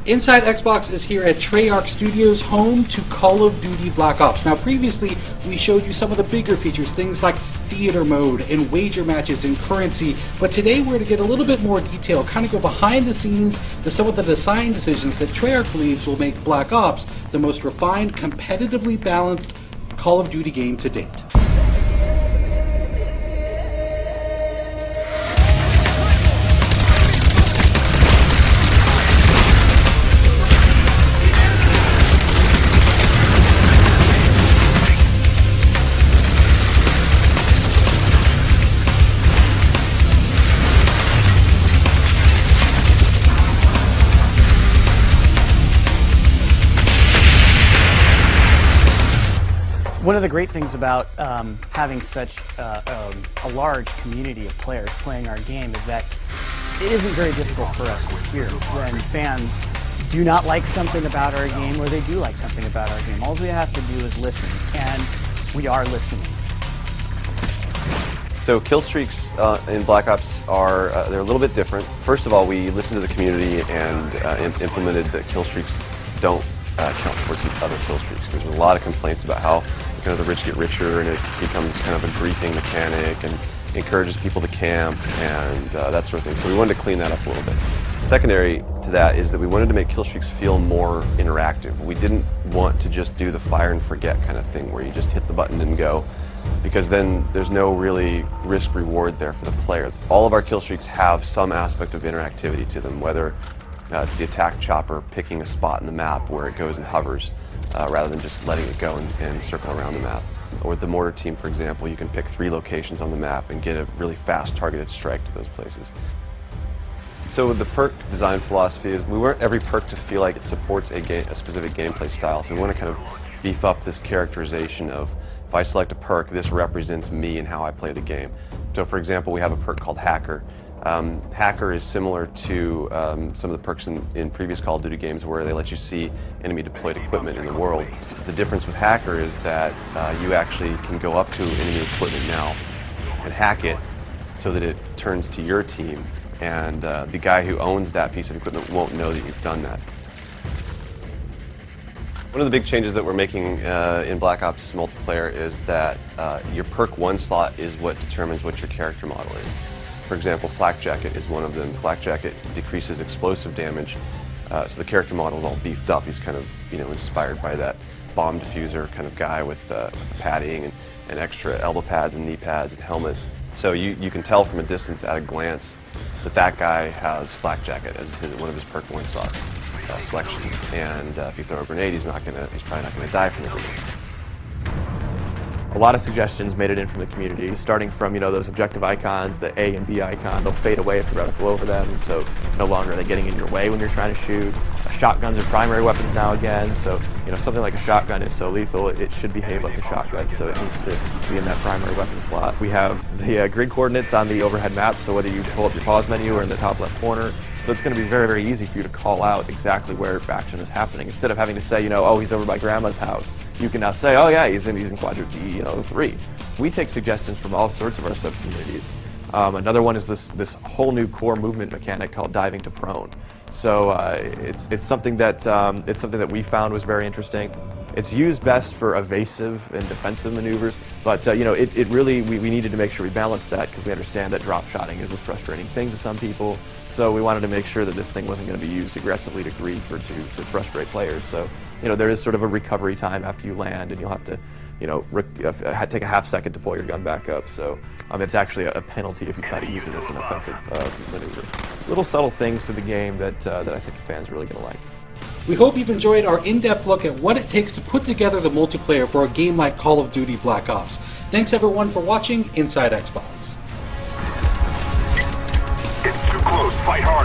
Inside Xbox is here at Treyarch Studios, home to Call of Duty Black Ops. Now, previously, we showed you some of the bigger features, things like theater mode and wager matches and currency, but today we're going to get a little bit more detail, kind of go behind the scenes to some of the design decisions that Treyarch believes will make Black Ops the most refined, competitively balanced Call of Duty game to date. One of the great things about having such a large community of players playing our game is that it isn't very difficult for us to hear when fans do not like something about our game or they do like something about our game. All we have to do is listen, and we are listening. So kill streaks in Black Ops are they're a little bit different. First of all, we listened to the community and implemented that kill streaks don't count towards other kill streaks, because there's a lot of complaints about how kind of the rich get richer and it becomes kind of a griefing mechanic and encourages people to camp and that sort of thing. So we wanted to clean that up a little bit. Secondary to that is that we wanted to make kill streaks feel more interactive. We didn't want to just do the fire and forget kind of thing where you just hit the button and go, because then there's no really risk reward there for the player. All of our kill streaks have some aspect of interactivity to them, whether it's the attack chopper picking a spot in the map where it goes and hovers rather than just letting it go and circle around the map. Or with the mortar team, for example, you can pick 3 locations on the map and get a really fast targeted strike to those places. So the perk design philosophy is we want every perk to feel like it supports a specific gameplay style. So we want to kind of beef up this characterization of, if I select a perk, this represents me and how I play the game. So for example, we have a perk called Hacker. Hacker is similar to some of the perks in previous Call of Duty games where they let you see enemy deployed equipment in the world. The difference with Hacker is that you actually can go up to enemy equipment now and hack it so that it turns to your team, and the guy who owns that piece of equipment won't know that you've done that. One of the big changes that we're making in Black Ops multiplayer is that your perk 1 slot is what determines what your character model is. For example, Flak Jacket is one of them. Flak Jacket decreases explosive damage, so the character model is all beefed up. He's kind of, inspired by that bomb diffuser kind of guy with padding and extra elbow pads and knee pads and helmet. So you can tell from a distance at a glance that guy has Flak Jacket as one of his perk 1 slot selections. And if you throw a grenade, he's probably not gonna die from the grenade. A lot of suggestions made it in from the community, starting from those objective icons, the A and B icon. They'll fade away if you're about to go over them, so no longer are they getting in your way when you're trying to shoot. Shotguns are primary weapons now again, so something like a shotgun is so lethal, it should behave like a shotgun, so it needs to be in that primary weapon slot. We have the grid coordinates on the overhead map, so whether you pull up your pause menu or in the top left corner, so it's going to be very, very easy for you to call out exactly where action is happening. Instead of having to say, oh, he's over by grandma's house, you can now say, oh yeah, he's in quadrant D, 3. We take suggestions from all sorts of our sub-communities. Another one is this whole new core movement mechanic called diving to prone. So it's something that we found was very interesting. It's used best for evasive and defensive maneuvers, but it really we needed to make sure we balanced that, because we understand that drop shotting is a frustrating thing to some people. So we wanted to make sure that this thing wasn't going to be used aggressively to grief or to frustrate players. So there is sort of a recovery time after you land, and you'll have to take a half second to pull your gun back up. So it's actually a penalty if you try to use it as an offensive maneuver. Little subtle things to the game that I think the fans are really going to like. We hope you've enjoyed our in-depth look at what it takes to put together the multiplayer for a game like Call of Duty Black Ops. Thanks everyone for watching Inside Xbox. It's too close, fight hard.